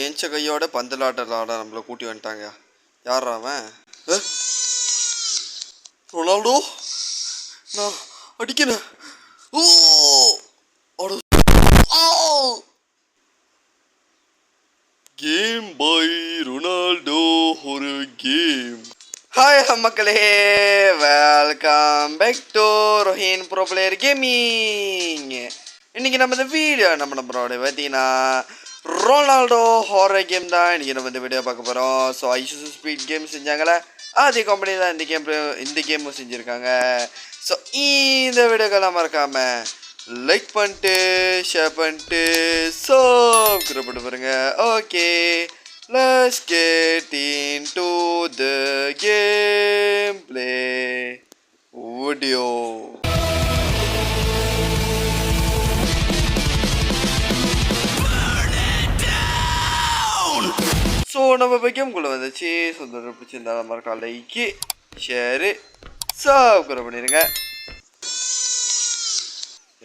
ஏஞ்ச கையோட பந்தலாட்ட நம்மளை கூட்டி வந்துட்டாங்க. யார் அவன்? ரொனால்டோ, நான் அடிக்கிறேன். கேம் பை ரொனால்டோ ஒரு கேம். ஹாய் மக்களே, welcome back to Rohin pro player gaming. இன்னைக்கு நம்ம இந்த வீடியோ நம்மளோட பார்த்தீங்கன்னா ரொனால்டோ ஹாரர் கேம் தான் இன்னைக்கு நம்ம இந்த வீடியோ பார்க்க போகிறோம். ஸோ ஐசஸ் ஸ்பீட் கேம் செஞ்சாங்களே அதே கம்பெனி தான் இந்த கேமும் செஞ்சுருக்காங்க. ஸோ இந்த வீடியோக்கெல்லாம் மறக்காமல் லைக் பண்ணிட்டு ஷேர் பண்ணிட்டு சப்ஸ்கிரைப் பண்ணி பாருங்க. Okay, let's get into the gameplay video. So நம்ம இப்போ கேம்குள்ளே வந்துச்சு. சொந்த பிடிச்சிருந்தா மறக்கா லைக்கு ஷேரு சப்ஸ்கிரைப் பண்ணிடுங்க.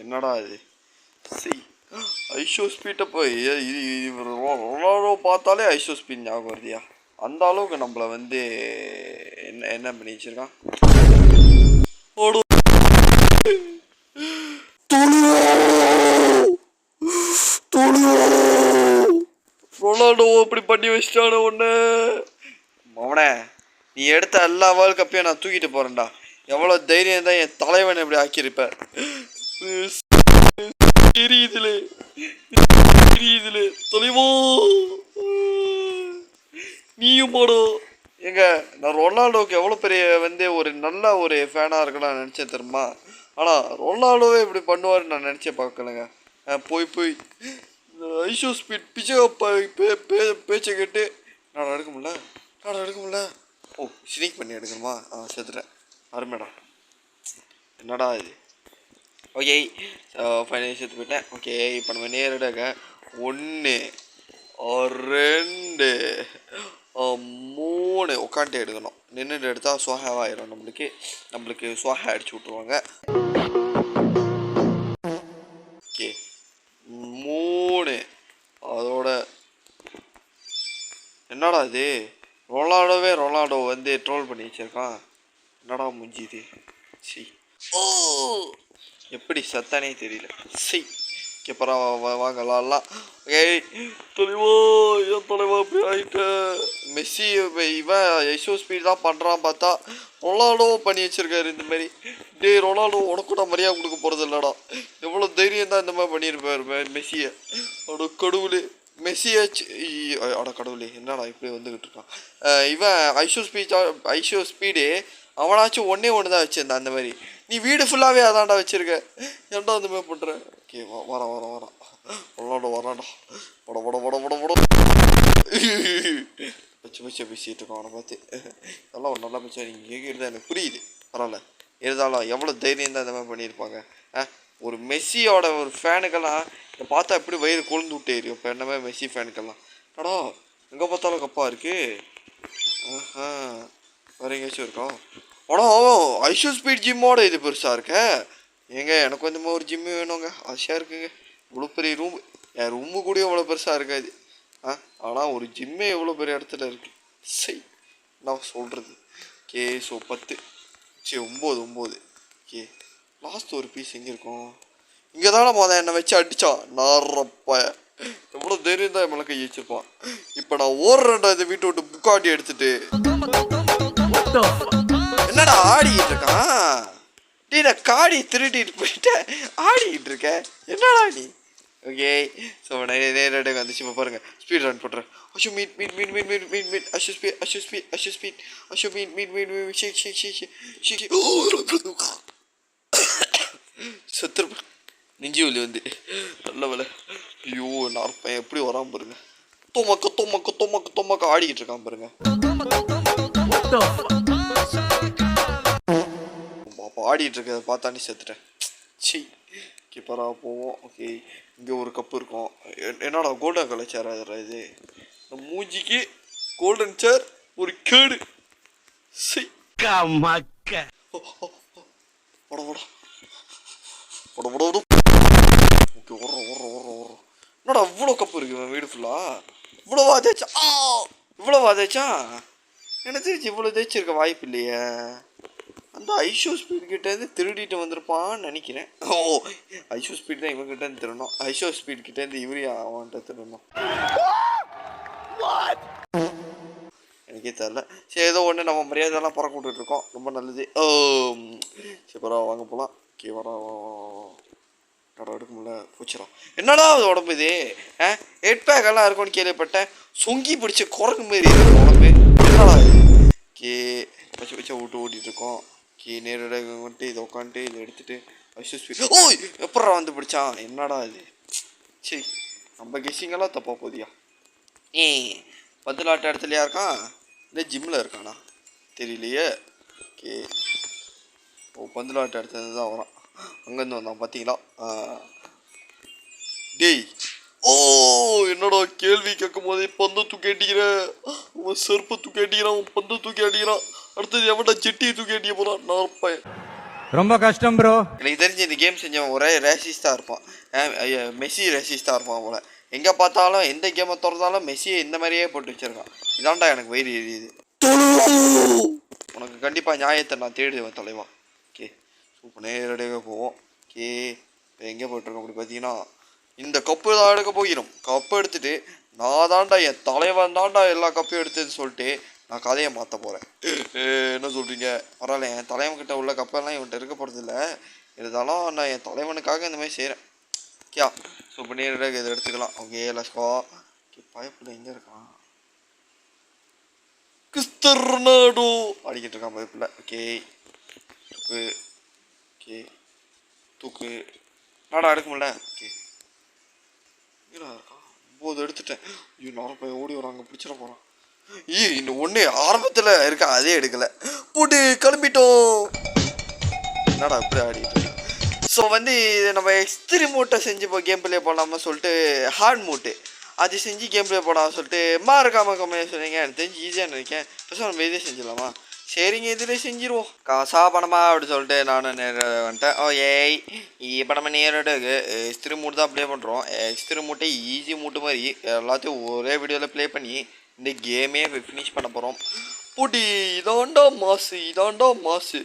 என்னடா இது? ஐஷோ ஸ்பீட்டை போய் ரொனால்டோ பார்த்தாலே ஐஷோ ஸ்பீட் ஞாபகம் வருதியா? அந்த அளவுக்கு நம்மளை வந்து என்ன பண்ணி வச்சிருக்கான். ரொனால்டோ இப்படி பண்ணி வச்சிட்டான ஒன்று. மவனே, நீ எடுத்த எல்லா வேர்ல்ட் கப்பையும் நான் தூக்கிட்டு போறேன்டா. எவ்வளோ தைரியம் தான் என் தலைவனை இப்படி ஆக்கியிருப்ப. தெரியுதுலே தொலைவோ நீயும் போடும். எங்க நான் ரொனால்டோவுக்கு எவ்வளோ பெரிய வந்து ஒரு நல்ல ஒரு ஃபேனாக இருக்கணும்னு நான் நினச்சேன் தெரியுமா. ஆனால் ரொனால்டோவே இப்படி பண்ணுவார்னு நான் நினச்சே பார்க்கலங்க. போய் ஐஷோ ஸ்பீட் பிச்சை பேச்சை கேட்டு நான் எடுக்க முடியல. ஓ, ஸ்னீக் பண்ணி எடுக்கணுமா? சேர்த்துட்டேன். அருமைடா. என்னடா இது? ஓகே, ஃபைனலி சேர்த்து போயிட்டேன். ஓகே, இப்போ நம்ம நேரடியாக 1 2 3 உட்காந்துட்டு எடுக்கணும். நின்றுட்டு எடுத்தால் சோஹாவாயிரும். நம்மளுக்கு சோஹா அடிச்சு விட்ருவாங்க. ஓகே, 3. அதோட என்னடா இது? ரொனால்டோ வந்து ட்ரோல் பண்ணி வச்சிருக்கான். என்னடா முடிஞ்சுது? சி, எப்படி சத்தானே தெரியல. சி, அப்புறம் வாங்கலாம். ஏய் தொலைவோ, ஏன் தொலைவா அப்படி ஆகிட்ட? மெஸ்ஸி இவன் ஐஷோ ஸ்பீட் தான் பண்ணுறான் பார்த்தா ரொனால்டோ பண்ணி வச்சிருக்காரு இந்த மாதிரி. டே ரொனால்டோ, உனக்கு கூட மரியாதை கொடுக்க போகிறது இல்லைடா. எவ்வளோ தைரியம் தான் இந்த மாதிரி பண்ணியிருப்பார் மெஸ்ஸியை. அட கடவுளே, மெஸ்ஸியாச்சு. அட கடவுளே, என்னடா இப்படி வந்துக்கிட்டு இருக்கான் இவன்? ஐஷோ ஸ்பீடு அவனாச்சும் ஒன்று தான் வச்சுருந்தான். அந்த மாதிரி நீ வீடு ஃபுல்லாகவே அதான்டா வச்சுருக்க. ஏன்டா அந்த மாதிரி பண்ணுற? ஓகே, வரான் ரொனால்டோ வரான்டா. பட பச்சை பேசிகிட்டு இருக்கோம் அவனை பார்த்து. அதெல்லாம் ஒரு நல்லா பச்சை நீங்கள் கேட்குறது எனக்கு புரியுது. பரவாயில்ல, இருந்தாலும் எவ்வளோ தைரியம் தான் இந்த மாதிரி பண்ணியிருப்பாங்க. ஒரு மெஸ்ஸியோட ஒரு ஃபேனுக்கெல்லாம் இதை பார்த்தா எப்படி வயிறு கொழுந்து விட்டு எரியும். இப்போ என்ன மாதிரி மெஸ்ஸி ஃபேனுக்கெல்லாம் அடா எங்கே பார்த்தாலும் கப்பா இருக்குது. வேறு எங்கேயாச்சும் இருக்கோம். ஆனால் ஐஷோ ஸ்பீட் ஜிம்மோட இது பெருசாக இருக்க. ஏங்க எனக்கு வந்து ஒரு ஜிம்மு வேணுங்க. ஆசையாக இருக்குங்க. இவ்வளோ பெரிய ரூம், என் ரூமு கூட எவ்வளோ பெருசாக இருக்காது. ஆனால் ஒரு ஜிம்மே எவ்வளோ பெரிய இடத்துல இருக்குது. சரி, நான் சொல்கிறது. ஓகே, ஸோ 10 சரி 9. ஓகே, லாஸ்ட் ஒரு பீஸ் எங்கே இருக்கும்? இங்கே தானே என்னை வச்சு அடித்தான். நாரப்ப எவ்வளோ தைரியம் தான் மேலே கை வச்சிருப்பான். இப்போ நான் ஓடுறேன்டா இந்த வீட்டை விட்டு புக்காட்டி எடுத்துட்டு. என்னடா ஆடிக்கிட்டு இருக்கான்? டீ, நான் காடி திருட்டிட்டு போயிட்டேன். ஆடிக்கிட்டு இருக்கேன் என்னடா நீ? ஓகே, ஸோ நேரடியாக வந்துச்சு. இப்போ பாருங்கள், ஸ்பீட் ரன் பண்ணுறேன். அஷோ மீட் அஷோ செத்துரு நெஞ்சு வலி வந்து நல்ல வேலை. ஐயோ, நார்ப்பேன் எப்படி வராமல் பாருங்க. தொம்மக்க ஆடிக்கிட்டு இருக்கான் பாருங்க. ஆடிட்டு இருக்கதை பார்த்தாண்டி செத்துட்டேன். சி, கீப்பரா போவோம். ஓகே, இங்கே ஒரு கப்பு இருக்கும். என்னடா கோல்டன் கலர் சேர் ஆகுறா இது? மூஞ்சிக்கு கோல்டன் சேர் ஒரு கேடு. சி, ஓகே, ஓடுறோம். என்னடா அவ்வளோ கப்பு இருக்கு வீடு ஃபுல்லா? இவ்வளோவா தேய்ச்சா இவ்வளோவா தேய்ச்சா எனக்கு தெரிஞ்சு இவ்வளோ தேய்ச்சிருக்க வாய்ப்பு இல்லையே. அந்த ஐஷோ ஸ்பீட் கிட்டேருந்து திருடிட்டு வந்திருப்பான்னு நினைக்கிறேன். ஐஷோ ஸ்பீட் தான் இவங்கிட்டேருந்து திருடணும். ஐஷோ ஸ்பீட் கிட்டேருந்து இவரே அவன்கிட்ட திருடணும். எனக்கே தெரில. சரி ஏதோ ஒன்று நம்ம மரியாதைலாம் பறக்க விட்டுட்ருக்கோம். ரொம்ப நல்லது. சரி பரவா வாங்க போகலாம். ஓகே வரா கடை எடுக்க முடியல பூச்சிடும். என்னடா அது உடம்பு இது? ஹெட் பேக்கெல்லாம் இருக்கும்னு கேள்விப்பட்டேன். சொங்கி பிடிச்ச குரங்கு மாரி இருக்கு உடம்பு. என்னடா இது? ஓகே பச்சை பச்சை விட்டு ஓட்டிகிட்ருக்கோம். ஓகே நேரடியாக வந்துட்டு இதை உட்காந்துட்டு இதை எடுத்துகிட்டு ஐஷோ ஸ்பீட் எப்படா வந்து பிடிச்சான்? என்னடா இது? சரி நம்ம கெஸ்ஸிங்கெல்லாம் தப்பா போதியா? பந்துலாட்ட இடத்துலையா இருக்கான்? இல்லை ஜிம்மில் இருக்கானா தெரியலையே. ஓகே பந்துலாட்ட இடத்துல தான் வரான். அங்கேருந்து வந்தான் பார்த்தீங்களா? டேய் என்னடா கேள்வி கேட்கும் போதே பந்தை தூக்கி அடிக்கிற, அவன் செருப்பை தூக்கி அடிக்கிறான், அவன் பந்தை தூக்கி அடிக்கிறான். அடுத்தது எவன்டா ஜெட்டியை தூக்கி அடிக்க போகிறான். நான் பையன் ரொம்ப கஷ்டம் ப்ரோ. எனக்கு தெரிஞ்சு இந்த கேம் செஞ்சவன் ஒரே ரேசிஸ்டாக இருப்பான். மெஸ்ஸி ரேசிஸ்டாக இருப்பான் போல. எங்கே பார்த்தாலும் எந்த கேமை திறந்தாலும் மெஸ்ஸியை இந்த மாதிரியே போட்டு வச்சிருக்கான். இதான்டா எனக்கு வயிறு எரியுது. உனக்கு கண்டிப்பாக நியாயத்தை நான் தேடுவேன் தலைவா. ஓகே சூப்பர் நேரடியாக போவோம். ஓகே இப்போ எங்கே போய்ட்டுருக்கோம் அப்படி பார்த்தீங்கன்னா இந்த கப்பு தான் எடுக்க போகிறோம். கப்பு எடுத்துகிட்டு நான் தாண்டா என் தலைவன் தாண்டா எல்லா கப்பையும் எடுத்துன்னு சொல்லிட்டு நான் கதையை மாற்ற போகிறேன். என்ன சொல்கிறீங்க? பரவாயில்ல, என் தலைவன்கிட்ட உள்ள கப்பெல்லாம் இவன்கிட்ட இருக்க போகிறதில்ல. இருந்தாலும் நான் என் தலைவனுக்காக இந்த மாதிரி செய்கிறேன். ஓகே ஸோ இப்போ நேரடியாக இதை எடுத்துக்கலாம். ஓகே லஸ்கோ. ஓகே பைப்பில் எங்கே இருக்கான்? கிறிஸ்டர்னாடோ அடிக்கிட்டு இருக்கான் பைப்பில். ஓகே தூக்கு. ஓகே தூக்கு. நாடா எடுக்க முடியல. ஓகே இருக்கா 9 எடுத்துட்டேன். ஐயோ நானும் போய் ஓடி வராங்க பிடிச்சிட போகிறான். இன்னும் ஒன்று ஆரம்பத்தில் இருக்கா அதே எடுக்கலை. போட்டு கிளம்பிட்டோம். என்னடா இப்படி ஆடிட்டு. ஸோ வந்து நம்ம எக்ஸ்ட்ரீ மூட்டை செஞ்சு இப்போ கேம் பிளே போடலாமா சொல்லிட்டு ஹார்ட் மூட்டு அது செஞ்சு கேம் பிளே போடலாம் சொல்லிட்டு இருக்காம கம்மியாக சொன்னீங்க. எனக்கு தெரிஞ்சு ஈஸியாக நினைக்கேன். இப்போ நம்ம இதே செஞ்சிடலாமா? சரிங்க இதிலே செஞ்சிருவோம். காசா பணமா அப்படின்னு சொல்லிட்டு நானும் நேரம் வந்துட்டேன். ஏய் இப்போ நம்ம நேரடியாக எக்ஸ்ட்ரீ மூட்டு தான் ப்ளே பண்ணுறோம். எக்ஸ்ட்ரீ மூட்டை ஈஸி மூட்டு மாதிரி எல்லாத்தையும் ஒரே வீடியோவில் ப்ளே பண்ணி இந்த கேமே ஃபினிஷ் பண்ண போகிறோம். புடி இதாண்டா மாசு, இதாண்டா மாசு.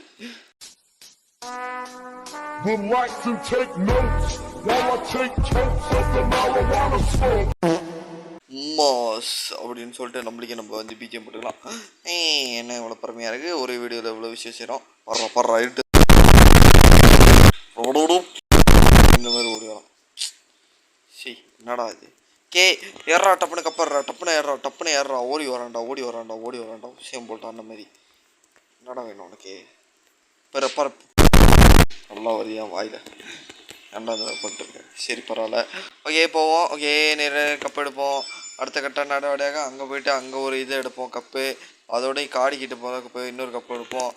மாஸ் அப்படின்னு சொல்லிட்டு நம்மளுக்கே நம்ம வந்து பிஜிஎம் போட்டுக்கலாம். என்ன இவ்வளோ பெருமையாக இருக்குது. ஒரு வீடியோவில் இவ்வளோ விஷயம் செய்கிறோம். படுறா இட்டு இந்த மாதிரி ஓடி வரோம். சரி என்னடா இது? ஏறா டப்புனு கப்படுறா டப்புனு ஏறா ஓடி வரான்டா விஷயம் போட்டான். அந்த மாதிரி என்னடா வேணும் உனக்கு? பிறப்ப நல்லா வரியா வாயில் நல்லா பண்ணிட்டுருக்கேன். சரி பரவாயில்ல. ஓகே போவோம். ஓகே நேராக கப்பு எடுப்போம். அடுத்த கட்ட நடவடியாக அங்கே போய்ட்டு அங்கே ஒரு இது எடுப்போம் கப்பு. அதோடய காடிக்கிட்ட போகிற கப்பு இன்னொரு கப்பு எடுப்போம்.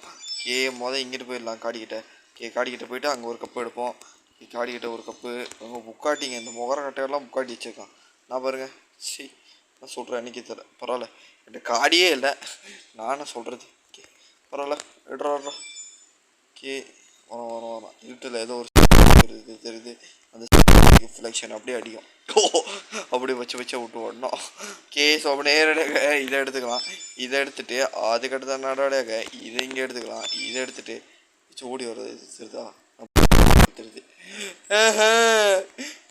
இங்கிட்டு போயிடலாம் காடிக்கிட்ட. காடிக்கிட்ட போய்ட்டு அங்கே ஒரு கப்பு எடுப்போம். காடிக்கிட்ட ஒரு கப்பு. அங்கே முக்காட்டிங்க இந்த முகர கட்டையெல்லாம் முக்காட்டி வச்சுருக்கான். நான் பாருங்கள். சரி நான் சொல்கிறேன் அன்றைக்கி தர பரவாயில்ல. என்கிட்ட காடியே இல்லை. நானும் சொல்கிறது. ஓகே பரவாயில்ல எடுறா. ஓகே வரோம் இருட்டில் ஏதோ ஒரு தெரியுது. அந்த ரிஃப்ளெக்ஷன் அப்படியே அடிக்கும். அப்படியே வச்சு விட்டு ஓடணும். ஸோ அப்படி நேரடியாக இதை எடுத்துக்கலாம். இதை எடுத்துகிட்டு அதுக்கடுத்த நடவடியாக இதை இங்கே எடுத்துக்கலாம். இதை எடுத்துகிட்டு வச்சு ஓடி வர்றது தெரியுதா தெரியுது.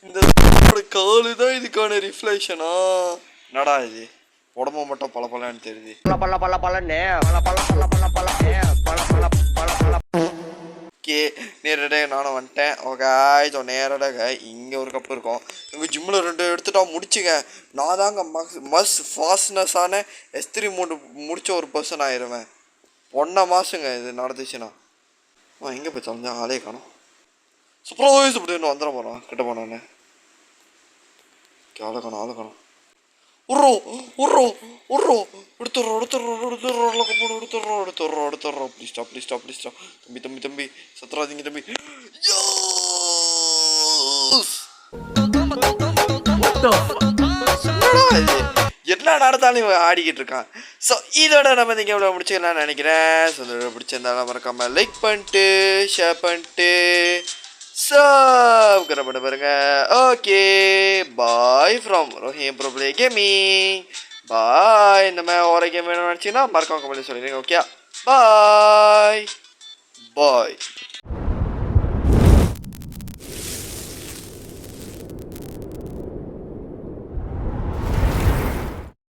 இந்த காலு தான் இதுக்கான ரிஃப்ளெக்ஷனா? நடா இது உடம்பு மட்டும் பலன்னு தெரியுது. நேரடியாக நானும் வந்துட்டேன். ஓகே ஸோ நேரடியாக இங்கே ஒரு கப்பு இருக்கும். எங்கள் ஜிம்மில் 2 எடுத்துட்டா முடிச்சுங்க. நான் தாங்க ஃபாஸ்ட்னஸான எஸ்திரி முடிச்ச ஒரு பர்சன் ஆயிடுவேன். 1 மாதங்க இது நடந்துச்சுன்னா. எங்கே போய் தொலைஞ்சேன் ஆளே காணும். சர்ப்ரைஸ் அப்படின்னு வந்துட போகிறான் கிட்ட போனானே. ஆளை காணும். எடுத்துடுறோம். ப்ளீஸ் தம்பி சத்ராதீங்க தம்பி. என்ன நடந்தாலும் ஆடிக்கிட்டு இருக்கான். ஸோ இதோட நம்ம இந்த கேம்ல முடிச்சுக்கலாம்னு நினைக்கிறேன். ஸோ இதோட பிடிச்சிருந்தாலும் மறக்காம லைக் பண்ணிட்டு ஷேர் பண்ணிட்டு சப்ஸ்கிரைப் பண்ண பாருங்க. Okay bye from Rohim pro play gaming. Bye. இந்த மாதிரி ஒரு கேம் வேணும்னு நினச்சிங்கன்னா மறக்காம கமெண்ட்ல சொல்லிடுங்க. ஓகே பாய் பாய்.